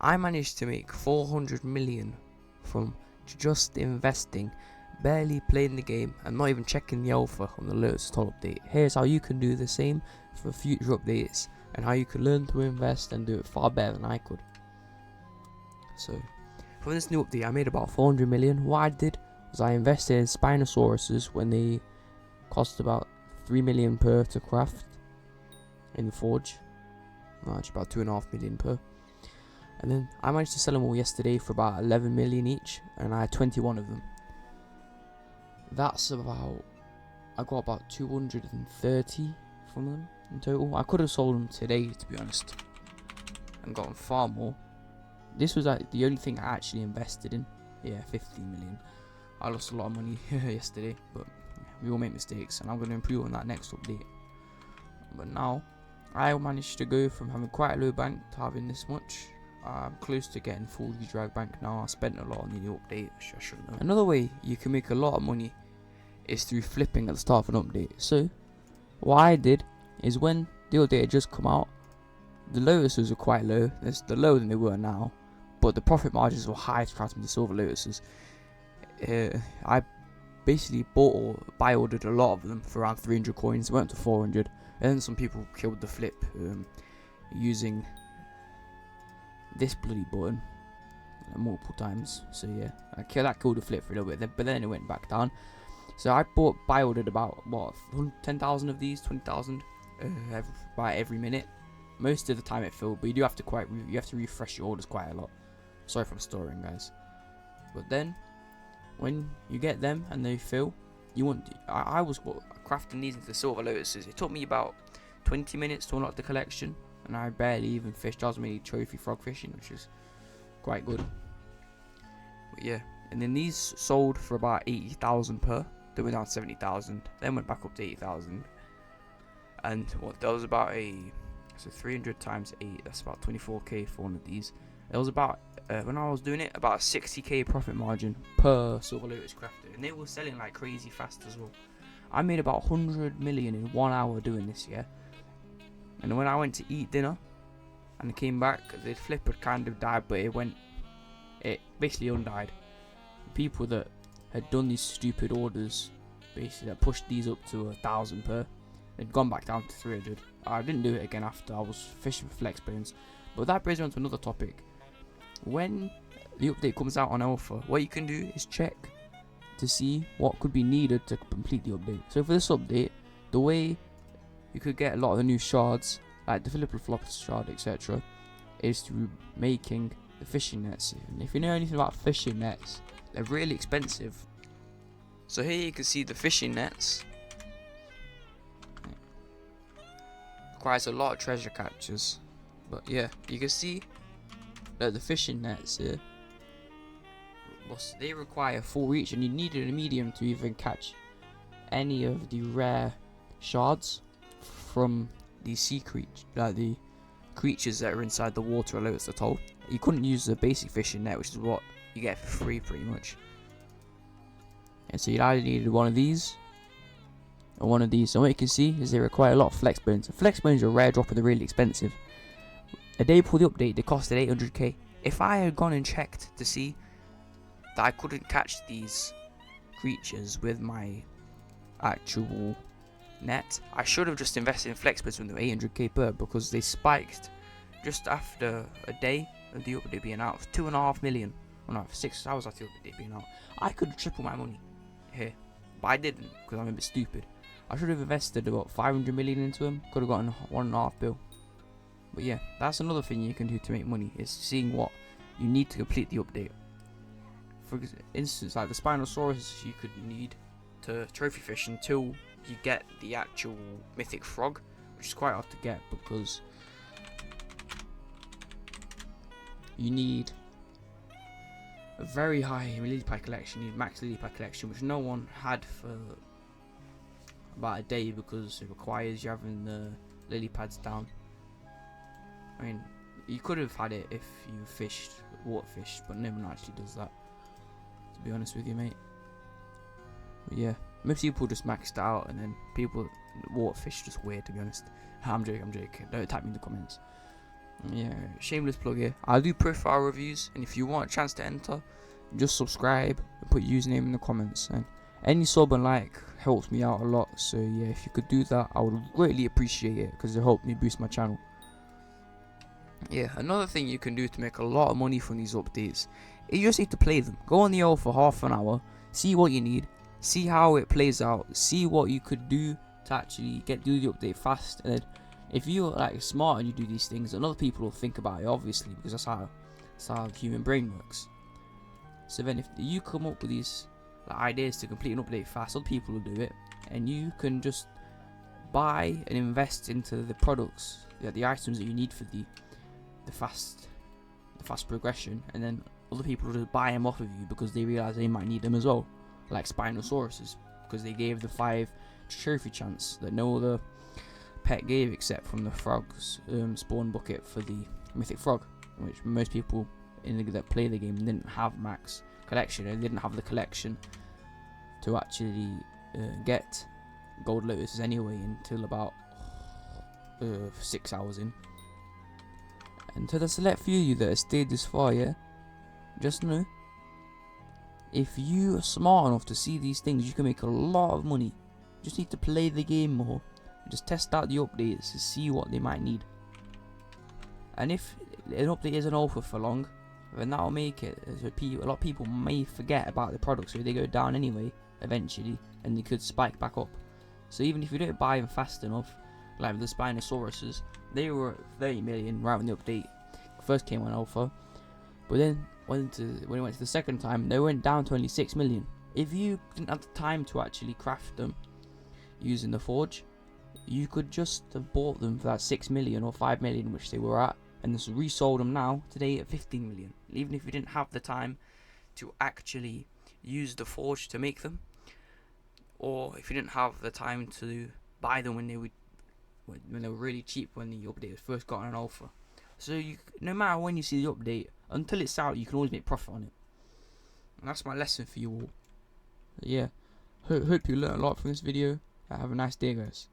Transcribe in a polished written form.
I managed to make 400 million from just investing, barely playing the game, and not even checking the alpha on the latest update. Here's how you can do the same for future updates, and how you can learn to invest and do it far better than I could. So, for this new update, I made about 400 million. What I did was I invested in Spinosauruses when they cost about 3 million per to craft in the forge. No, actually about 2.5 million per. And then I managed to sell them all yesterday for about 11 million each, and I had 21 of them. That's about, I got about 230 from them in total. I could have sold them today, to be honest, and gotten far more. This was like the only thing I actually invested in. Yeah, 15 million. I lost a lot of money yesterday, but we all make mistakes, and I'm going to improve on that next update. But now, I managed to go from having quite a low bank to having this much. I'm close to getting full redrag bank now. I spent a lot on the new update, which I shouldn't have. Another way you can make a lot of money is through flipping at the start of an update. So, what I did is when the update had just come out, the lotuses were quite low. They're lower than they were now, but the profit margins were high to crafting the silver lotuses. I basically bought or buy ordered a lot of them for around 300 coins. It went to 400, and then some people killed the flip using this bloody button multiple times. So yeah, that killed the flip for a little bit, but then it went back down. So I buy ordered about what 10,000 of these, 20,000 by every minute. Most of the time it filled, but you do have to refresh your orders quite a lot. Sorry if I'm storing, guys. But then when you get them and they fill, I was crafting these into the silver lotuses. It took me about 20 minutes to unlock the collection, and I barely even fished. I was mainly trophy frog fishing, which is quite good. But yeah, and then these sold for about 80,000 per. They went down 70,000, then went back up to 80,000. And what that was about so 300 times 8, that's about 24k for one of these. It was about when I was doing it, about 60k profit margin per silver lotus crafted, and they were selling like crazy fast as well. I made about 100 million in 1 hour doing this, yeah. And when I went to eat dinner and I came back, the flip had kind of died, but it basically undied. People that had done these stupid orders, basically that pushed these up to 1,000 per, they'd gone back down to 300. I didn't do it again after. I was fishing for flex bones. But that brings me on to another topic. When the update comes out on alpha, what you can do is check to see what could be needed to complete the update. So for this update, the way you could get a lot of the new shards, like the flip-flop shard, etc., is through making the fishing nets. And if you know anything about fishing nets, they're really expensive. So here you can see the fishing nets. Requires a lot of treasure catchers, but yeah, you can see that the fishing nets here, they require full reach, and you needed a medium to even catch any of the rare shards from the sea creatures, like the creatures that are inside the water. Although it's told, you couldn't use the basic fishing net, which is what you get for free pretty much. And so you either needed one of these or one of these. So what you can see is they require a lot of flex bones. Flex bones are rare drop and they're really expensive. A day before the update, they costed 800k. If I had gone and checked to see that I couldn't catch these creatures with my actual net, I should have just invested in flex bones when they were 800k per, because they spiked just after a day of the update being out. 2.5 million. Well, no, 6 hours after the update being out. I could have tripled my money here, but I didn't because I'm a bit stupid. I should have invested about 500 million into them. Could have gotten 1.5 bill. But yeah, that's another thing you can do to make money, is seeing what you need to complete the update. For instance, like the Spinosaurus you could need to trophy fish until you get the actual mythic frog, which is quite hard to get because you need a very high lily pad collection. You need max lily pad collection, which no one had for about a day because it requires you having the lily pads down. I mean, you could have had it if you fished, water fished, but no one actually does that, to be honest with you, mate. But yeah, most people just maxed out, and then people water fish just weird, to be honest. I'm joking, don't attack me in the comments. Yeah, shameless plug here. I do profile reviews, and if you want a chance to enter, just subscribe and put your username in the comments. And any sub and like helps me out a lot. So yeah, if you could do that, I would greatly appreciate it because it helped me boost my channel. Yeah, another thing you can do to make a lot of money from these updates, you just need to play them. Go on the O for half an hour, see what you need, see how it plays out, see what you could do to actually do the update fast. And then if you're like smart and you do these things, then other people will think about it, obviously, because that's how the human brain works. So then if you come up with these like, ideas to complete an update fast, other people will do it, and you can just buy and invest into the products, the items that you need for the fast progression, and then other people will just buy them off of you because they realize they might need them as well, like Spinosauruses, because they gave the 5 trophy chance that no other pet gave except from the frog's spawn bucket for the mythic frog, which most people that play the game didn't have max collection and didn't have the collection to actually get gold lotuses anyway until about 6 hours in. And to the select few of you that have stayed this far, yeah, just know, if you are smart enough to see these things, you can make a lot of money. You just need to play the game more, just test out the updates to see what they might need. And if an update isn't over for long, then that'll make it so a lot of people may forget about the products, so they go down anyway eventually, and they could spike back up. So even if you don't buy them fast enough, like the Spinosauruses, they were at 30 million right when the update first came on alpha, but then when it went to the second time, they went down to only 6 million. If you didn't have the time to actually craft them using the forge, you could just have bought them for that 6 million or 5 million which they were at, and just resold them now today at 15 million, even if you didn't have the time to actually use the forge to make them, or if you didn't have the time to buy them when they were really cheap when the update was first got on alpha. So no matter when you see the update, until it's out, you can always make profit on it. And that's my lesson for you all. But yeah, hope you learned a lot from this video. Have a nice day, guys.